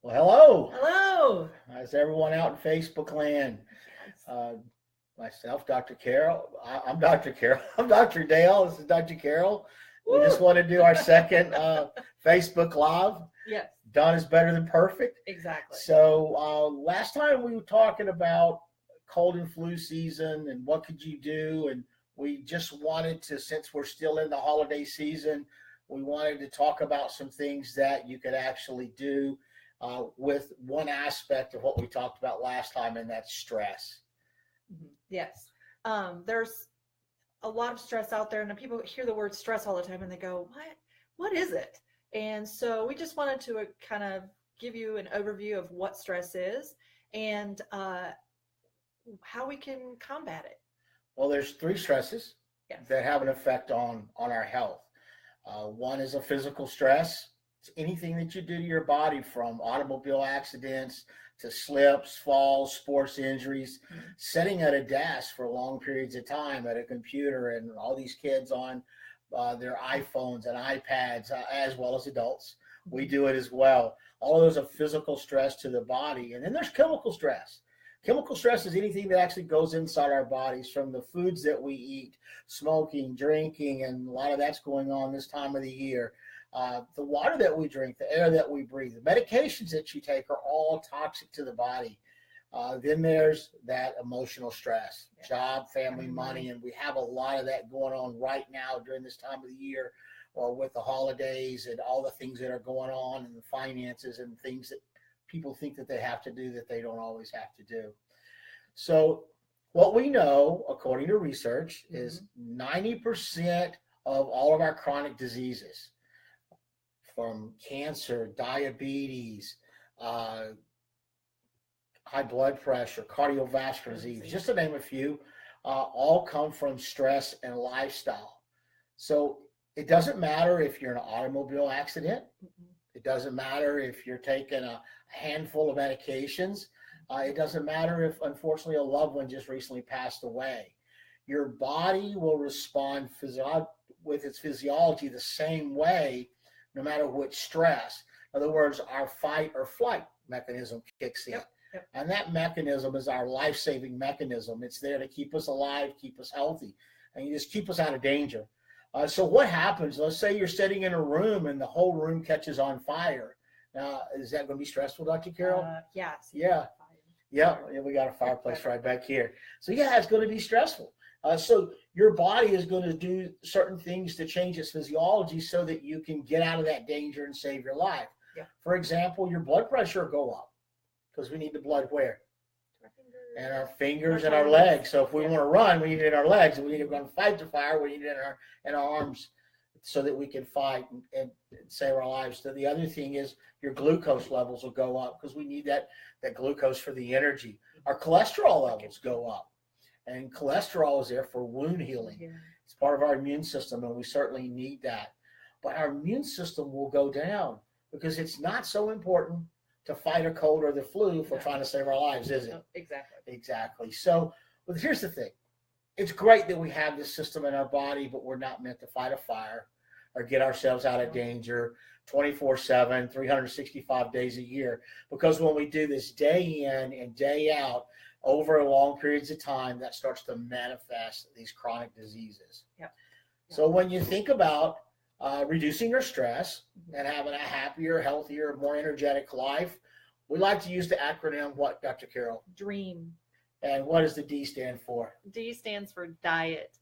Well, hello. Hello. How's everyone out in Facebook land? Uh, myself, Dr. Carol. I'm Dr. Carol. I'm Dr. Dale. This is Dr. Carol. We just Woo! want to do our second Facebook Live. Yes, Done is better than perfect. exactly. So last time we were talking about cold and flu season and what could you do, and we just wanted to, since we're still in the holiday season, we wanted to talk about some things that you could actually do with one aspect of what we talked about last time, and that's stress. Yes. There's a lot of stress out there, and people hear the word stress all the time and they go, "What? What is it?" And so we just wanted to kind of give you an overview of what stress is and how we can combat it. Well, there's three stresses Yes. that have an effect on our health. One is a physical stress. It's anything that you do to your body, from automobile accidents to slips, falls, sports injuries, sitting at a desk for long periods of time at a computer, and all these kids on their iPhones and iPads, as well as adults. We do it as well. All of those are physical stress to the body. And then there's chemical stress. Chemical stress is anything that actually goes inside our bodies, from the foods that we eat, smoking, drinking, and a lot of that's going on this time of the year. The water that we drink, the air that we breathe, the medications that you take are all toxic to the body. Then there's that emotional stress, job, family, money, and we have a lot of that going on right now during this time of the year, or with the holidays and all the things that are going on, and the finances and things that people think that they have to do that they don't always have to do. So what we know, according to research, is 90% of all of our chronic diseases, from cancer, diabetes, high blood pressure, cardiovascular disease, just to name a few, all come from stress and lifestyle. So it doesn't matter if you're in an automobile accident. It doesn't matter if you're taking a handful of medications. It doesn't matter if, unfortunately, a loved one just recently passed away. Your body will respond with its physiology the same way, no matter which stress. In other words, our fight or flight mechanism kicks in. Yep. And that mechanism is our life-saving mechanism. It's there to keep us alive, keep us healthy, and just keep us out of danger. So what happens? Let's say you're sitting in a room and the whole room catches on fire. Now, is that going to be stressful, Dr. Carol? Yes. Yeah. Yeah, we got a fireplace right back here. So yeah, it's going to be stressful. So your body is going to do certain things to change its physiology so that you can get out of that danger and save your life. Yeah. For example, your blood pressure will go up because we need the blood where? And our fingers and our legs. So if we want to run, we need it in our legs. If we need to go and fight the fire, we need it in our arms, so that we can fight and save our lives. So the other thing is your glucose levels will go up, because we need that glucose for the energy. Our cholesterol levels go up, and cholesterol is there for wound healing. Yeah. It's part of our immune system, and we certainly need that. But our immune system will go down, because it's not so important to fight a cold or the flu if we're trying to save our lives, is it? Exactly. So, but here's the thing. It's great that we have this system in our body, but we're not meant to fight a fire or get ourselves out of danger 24/7, 365 days a year. Because when we do this day in and day out over long periods of time, that starts to manifest these chronic diseases. Yep. So when you think about reducing your stress and having a happier, healthier, more energetic life, we like to use the acronym, what, Dr. Carol? DREAM. And what does the D stand for? D stands for diet.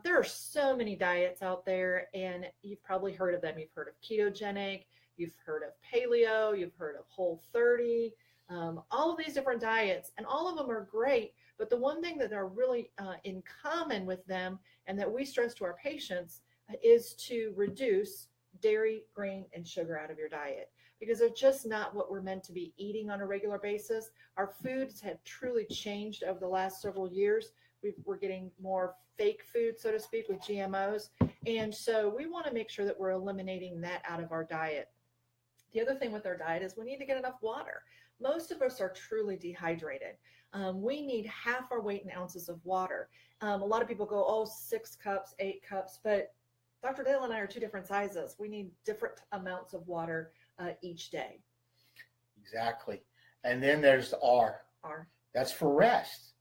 There are so many diets out there, and you've probably heard of them. You've heard of ketogenic, you've heard of paleo, you've heard of Whole30, all of these different diets, and all of them are great. But the one thing that are really in common with them, and that we stress to our patients, is to reduce dairy, grain, and sugar out of your diet, because they're just not what we're meant to be eating on a regular basis. Our foods have truly changed over the last several years. We're getting more fake food, so to speak, with GMOs. And so we want to make sure that we're eliminating that out of our diet. The other thing with our diet is we need to get enough water. Most of us are truly dehydrated. We need half our weight in ounces of water. A lot of people go, 6 cups, 8 cups, but Dr. Dale and I are two different sizes. We need different amounts of water each day. Exactly. And then there's the R. R. That's for rest.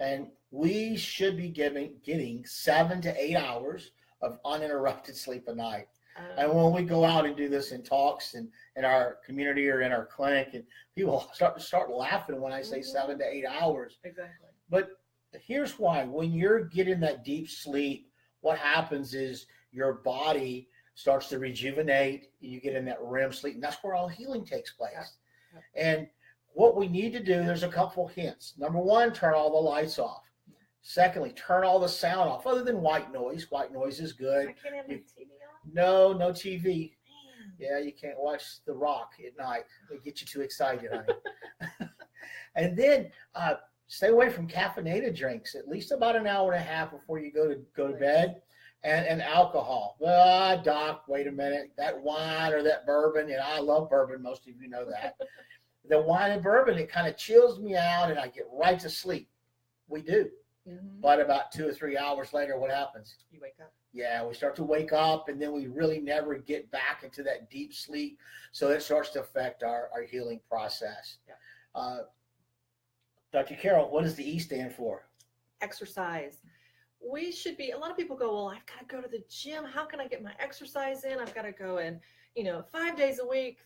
And we should be getting 7 to 8 hours of uninterrupted sleep a night. And when we go out and do this in talks and in our community or in our clinic, and people start laughing when I say 7 to 8 hours. Exactly. But here's why. When you're getting that deep sleep, what happens is your body starts to rejuvenate. You get in that REM sleep, and that's where all healing takes place. Yeah. And what we need to do, there's a couple hints. Number one, turn all the lights off. Secondly, turn all the sound off, other than white noise. White noise is good. I can't have my TV on? No TV. Man. Yeah, you can't watch The Rock at night. They get you too excited, honey. And then stay away from caffeinated drinks, at least about an hour and a half before you go to bed. And alcohol. Well, Doc, wait a minute. That wine or that bourbon, and I love bourbon. Most of you know that. The wine and bourbon, it kind of chills me out, and I get right to sleep. We do. Mm-hmm. But about 2 or 3 hours later, what happens? You wake up. Yeah, we start to wake up, and then we really never get back into that deep sleep. So it starts to affect our healing process. Yeah. Dr. Carol, what does the E stand for? Exercise. We should be, a lot of people go, well, I've got to go to the gym. How can I get my exercise in? I've got to go in, 5 days a week,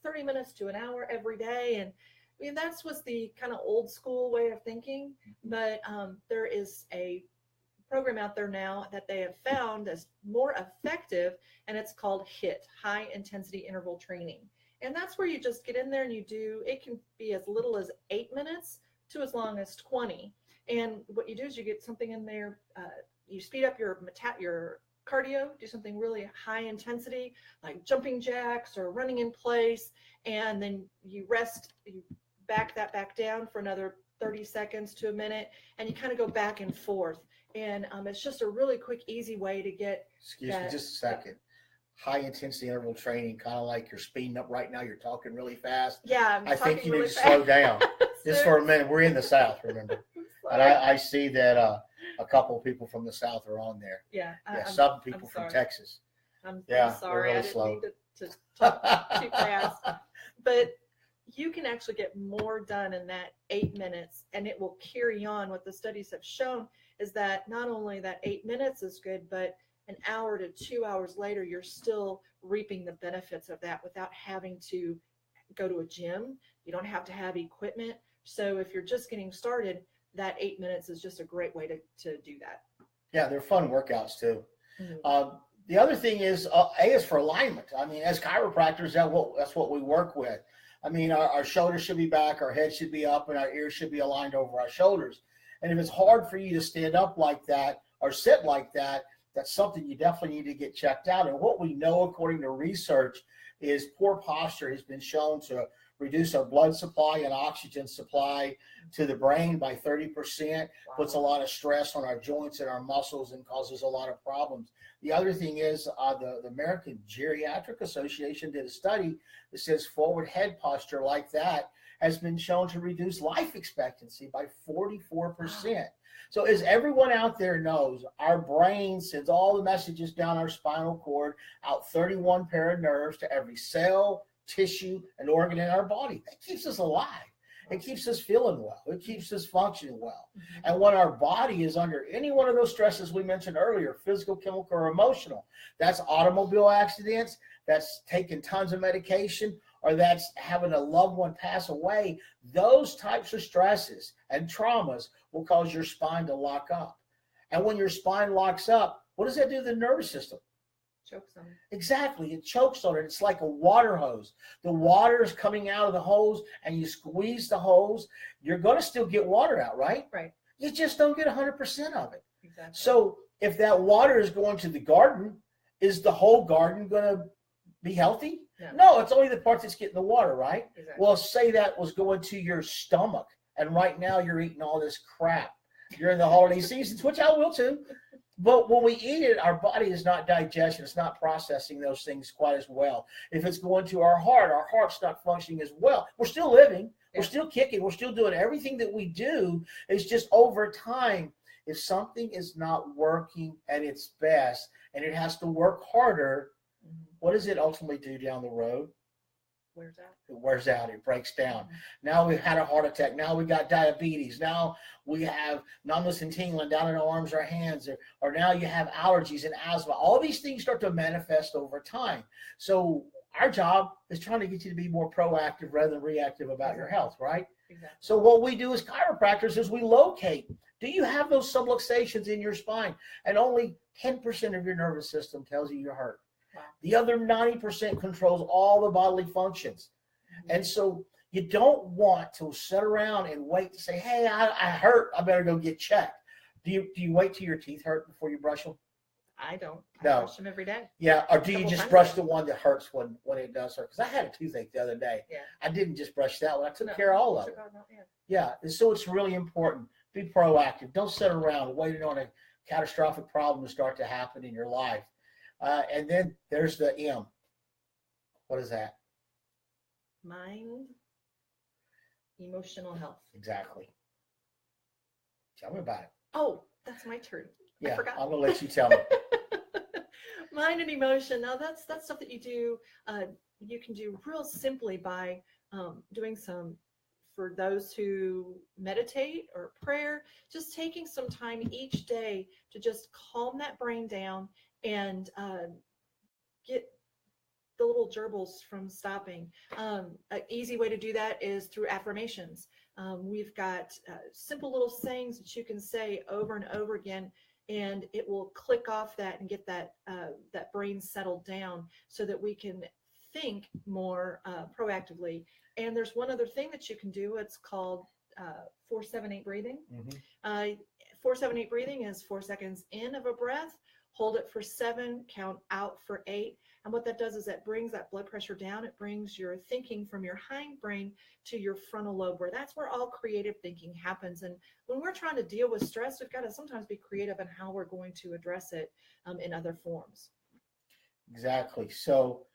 30 minutes to an hour every day. And I mean, that's was the kind of old school way of thinking. But there is a program out there now that they have found as more effective, and it's called HIIT, high intensity interval training. And that's where you just get in there and you do, it can be as little as 8 minutes to as long as 20. And what you do is you get something in there, you speed up your cardio, do something really high intensity, like jumping jacks or running in place, and then you rest, you back that back down for another 30 seconds to a minute, and you kind of go back and forth. And it's just a really quick, easy way to get. Excuse me just a second. High intensity interval training, kind of like you're speeding up right now. You're talking really fast. Yeah, I think you need to slow down just for a minute. We're in the South, remember? And I see that a couple of people from the South are on there. Yeah. Some people from Texas. I'm really sorry. I didn't slow. mean to talk too fast. But you can actually get more done in that 8 minutes, and it will carry on. What the studies have shown is that not only that 8 minutes is good, but an hour to 2 hours later, you're still reaping the benefits of that without having to go to a gym. You don't have to have equipment. So if you're just getting started, that 8 minutes is just a great way to do that. Yeah, they're fun workouts too. Mm-hmm. The other thing is, A is for alignment. I mean, as chiropractors, that's what we work with. I mean, our shoulders should be back, our head should be up, and our ears should be aligned over our shoulders. And if it's hard for you to stand up like that or sit like that, that's something you definitely need to get checked out. And what we know, according to research, is poor posture has been shown to reduce our blood supply and oxygen supply to the brain by 30%, puts a lot of stress on our joints and our muscles and causes a lot of problems. The other thing is the American Geriatric Association did a study that says forward head posture like that has been shown to reduce life expectancy by 44%. So as everyone out there knows, our brain sends all the messages down our spinal cord, out 31 pair of nerves to every cell, tissue, and organ in our body. That keeps us alive. It keeps us feeling well. It keeps us functioning well. Mm-hmm. And when our body is under any one of those stresses we mentioned earlier, physical, chemical, or emotional, that's automobile accidents, that's taking tons of medication, or that's having a loved one pass away, those types of stresses and traumas will cause your spine to lock up. And when your spine locks up, what does that do to the nervous system? Chokes on it. Exactly. It chokes on it. It's like a water hose. The water is coming out of the hose, and you squeeze the hose. You're going to still get water out, right? Right. You just don't get 100% of it. Exactly. So if that water is going to the garden, is the whole garden going to be healthy? No, it's only the part that's getting the water, right? Exactly. Well, say that was going to your stomach, and right now you're eating all this crap during the holiday seasons, which I will too. But when we eat it, our body is not digesting. It's not processing those things quite as well. If it's going to our heart's not functioning as well. We're still living. Yeah. We're still kicking. We're still doing everything that we do. It's just over time, if something is not working at its best and it has to work harder, what does it ultimately do down the road? wears out. It wears out. It breaks down. Mm-hmm. Now we've had a heart attack. Now we got diabetes. Now we have numbness and tingling down in our arms or hands. Or now you have allergies and asthma. All these things start to manifest over time. So our job is trying to get you to be more proactive rather than reactive about your health, right? Exactly. So what we do as chiropractors is we locate. Do you have those subluxations in your spine? And only 10% of your nervous system tells you you're hurt. Wow. The other 90% controls all the bodily functions. Mm-hmm. And so you don't want to sit around and wait to say, hey, I hurt. I better go get checked. Do you wait till your teeth hurt before you brush them? I don't. I No. brush them every day. Yeah, or do you just brush the one that hurts when it does hurt? Because I had a toothache the other day. Yeah. I didn't just brush that one. I took care of all of it. Yeah, and so it's really important. Be proactive. Don't sit around waiting on a catastrophic problem to start to happen in your life. And then there's the M. What is that? Mind, emotional health. Exactly. Tell me about it. Oh, that's my turn. Yeah, I forgot. I'm going to let you tell me. Mind and emotion. Now that's stuff that you do. You can do real simply by doing some, for those who meditate or prayer, just taking some time each day to just calm that brain down and get the little gerbils from stopping. An easy way to do that is through affirmations. We've got simple little sayings that you can say over and over again, and it will click off that and get that that brain settled down so that we can think more proactively. And there's one other thing that you can do. It's called 4-7-8 breathing. Mm-hmm. 4-7-8 breathing is 4 seconds in of a breath, hold it for 7, count out for 8. And what that does is that brings that blood pressure down. It brings your thinking from your hindbrain to your frontal lobe, where that's where all creative thinking happens. And when we're trying to deal with stress, we've got to sometimes be creative in how we're going to address it in other forms. Exactly. So,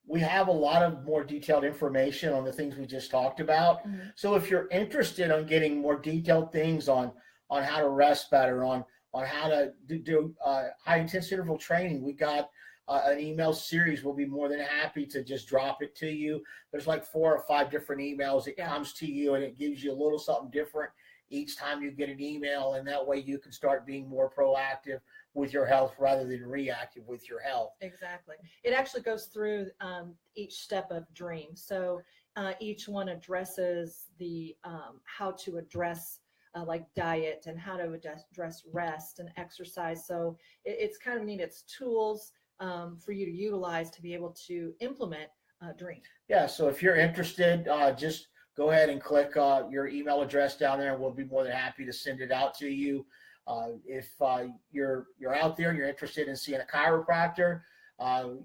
we have a lot of more detailed information on the things we just talked about. Mm-hmm. So if you're interested in getting more detailed things on how to rest better, on how to do high intensity interval training, we got an email series. We'll be more than happy to just drop it to you. There's like 4 or 5 different emails. It comes to you and it gives you a little something different each time you get an email. And that way you can start being more proactive with your health rather than reactive with your health. Exactly. It actually goes through each step of DREAM. So each one addresses the how to address like diet and how to address rest and exercise. So it's kind of neat. It's tools for you to utilize to be able to implement DREAM. Yeah. So if you're interested, just go ahead and click your email address down there, and we'll be more than happy to send it out to you. If you're out there and you're interested in seeing a chiropractor,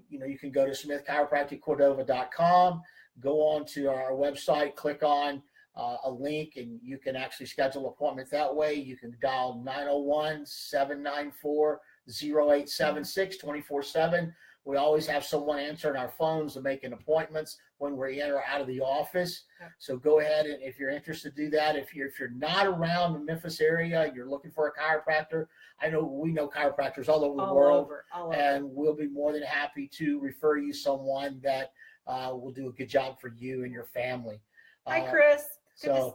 you can go to smithchiropracticcordova.com, go on to our website, click on a link, and you can actually schedule an appointment that way. You can dial 901-794-0876 24/7. We always have someone answering our phones and making appointments when we're in or out of the office. Yep. So go ahead, and if you're interested, do that. If you're not around the Memphis area, you're looking for a chiropractor. We know chiropractors all over the world, and we'll be more than happy to refer you someone that will do a good job for you and your family. Hi, Chris.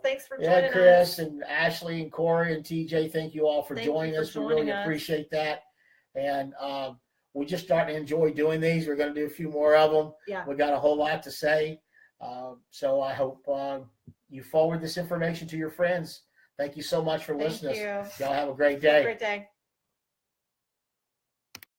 Thanks for joining us. Chris and Ashley and Corey and TJ, thank you all for joining us. We really appreciate that. And we're just starting to enjoy doing these. We're going to do a few more of them. Yeah. We got a whole lot to say. So I hope you forward this information to your friends. Thank you so much for listening. Thank you. Y'all have a great day. Have a great day.